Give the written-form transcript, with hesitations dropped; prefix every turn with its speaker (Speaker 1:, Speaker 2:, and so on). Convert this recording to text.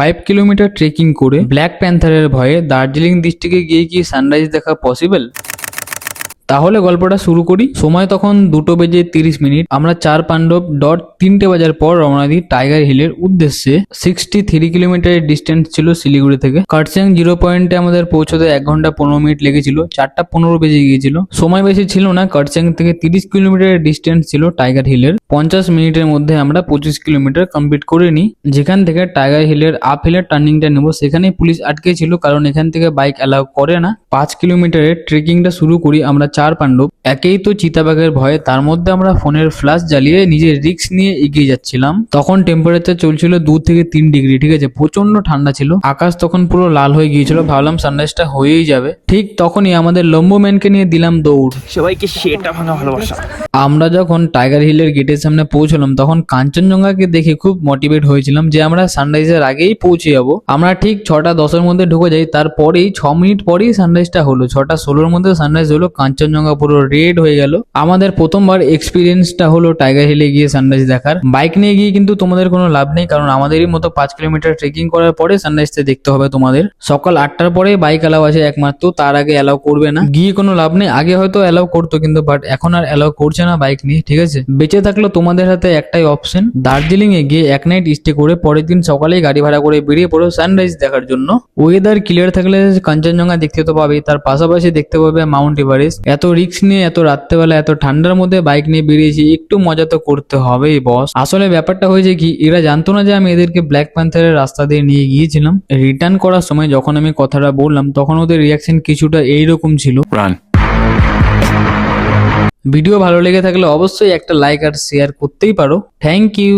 Speaker 1: 5 kilometre trekking করে black প্যান্থারের ভয়ে দার্জিলিং ডিস্ট্রিক্টে গিয়ে কি সানরাইজ দেখা পসিবল? তাহলে গল্পটা শুরু করি। সময় তখন 2:30 আমরা চার পাণ্ডব ডট 3টে বাজার পর রওনা দিই টাইগার হিলের উদ্দেশ্যে। 63 কিলোমিটারের ডিস্টেন্স ছিল শিলিগুড়ি থেকে। কার্সেং জিরো পয়েন্টে আমাদের পৌঁছতে 1 ঘন্টা 15 মিনিট লেগেছিল। 4:15 বেজে গিয়েছিল। সময় বেশি ছিল না। কার্সেং থেকে 30 কিলোমিটারের ডিস্টেন্স ছিল টাইগার হিলের। 50 মিনিটের মধ্যে আমরা 25 কিলোমিটার কমপ্লিট করে নিই। যেখান থেকে টাইগার হিলের আপ হিলের টার্নিংটা নেব সেখানেই পুলিশ আটকে ছিল, কারণ এখান থেকে বাইক অ্যালাউ করে না। 5 কিলোমিটারের ট্রেকিংটা শুরু করি আমরা চার পাণ্ডব। একেই তো চিতাবাঘের ভয়ে, তার মধ্যে আমরা ফোনের ফ্ল্যাশ জ্বালিয়ে নিজের রিস্ক নিয়ে এগিয়ে যাচ্ছিলাম। তখন টেম্পারেচার চলছিল 2 থেকে 3 ডিগ্রি, ঠিক আছে, প্রচন্ড ঠান্ডা ছিল। আকাশ তখন পুরো লাল হয়ে গিয়েছিল, ভাবলাম সানরাইজটা হয়েই যাবে। ঠিক তখনই আমাদের লম্বম্যানকে নিয়ে দিলাম দৌড়।
Speaker 2: সবাইকে সেটা ভাঙা ভালোবাসা।
Speaker 1: আমরা যখন টাইগার হিলের গেটের সামনে পৌঁছলাম তখন কাঞ্চনজঙ্ঘাকে দেখে খুব মোটিভেট হয়েছিলাম যে আমরা সানরাইজের আগেই পৌঁছে যাবো। আমরা ঠিক 6:10 মধ্যে ঢুকে যাই, তারপরেই 6 মিনিট পরেই সানরাইজটা হলো। 6:16 মধ্যে সানরাইজ হলো। কাঞ্চনজঙ্ঘা পুরো রেড হয়ে গেল। আমাদের প্রথমবার এক্সপিরিয়েন্সটা হলো টাইগার হিলে গিয়ে সানরাইজ দেখার। বাইক নিয়ে গিয়ে কিন্তু তোমাদের কোনো লাভ নেই, কারণ আমাদেরই মতো 5 কিলোমিটার ট্রেকিং করার পরে সানরাইজটা দেখতে হবে তোমাদের। সকাল 8টার পরে বাইক অ্যালাউ আছে একমাত্র, তার আগে অ্যালাউ করবে না। গিয়ে কোনো লাভ নেই। আগে হয়তো অ্যালাউ করতো, কিন্তু বাট এখন আর অ্যালাউ করছে না বাইক নিয়ে, ঠিক আছে। বেঁচে থাকলো তোমাদের হাতে একটাই অপশন, দার্জিলিং এ গিয়ে এক নাইট স্টে করে পরের দিন সকালেই গাড়ি ভাড়া করে বেরিয়ে পড়ো সানরাইজ দেখার জন্য। ওয়েদার ক্লিয়ার থাকলে কাঞ্চনজঙ্ঘা দেখতে তো পাবে, তার পাশাপাশি দেখতে পাবে মাউন্ট এভারেস্ট। এত রিস্ক নিয়ে এত রাত্রেবেলা এত ঠান্ডার মধ্যে বাইক নিয়ে বেরিয়েছি, একটু মজা তো করতে হবেই বস। আসলে ব্যাপারটা হয়েছে কি, এরা জানতো না যে আমি এদেরকে ব্ল্যাক প্যান্থারের রাস্তা দিয়ে নিয়ে গিয়েছিলাম। রিটার্ন করার সময় যখন আমি কথাটা বললাম তখন ওদের রিয়াকশন কিছুটা এইরকম ছিল। ভিডিও ভালো লেগে থাকলে অবশ্যই একটা লাইক আর শেয়ার করতেই পারো। Thank you.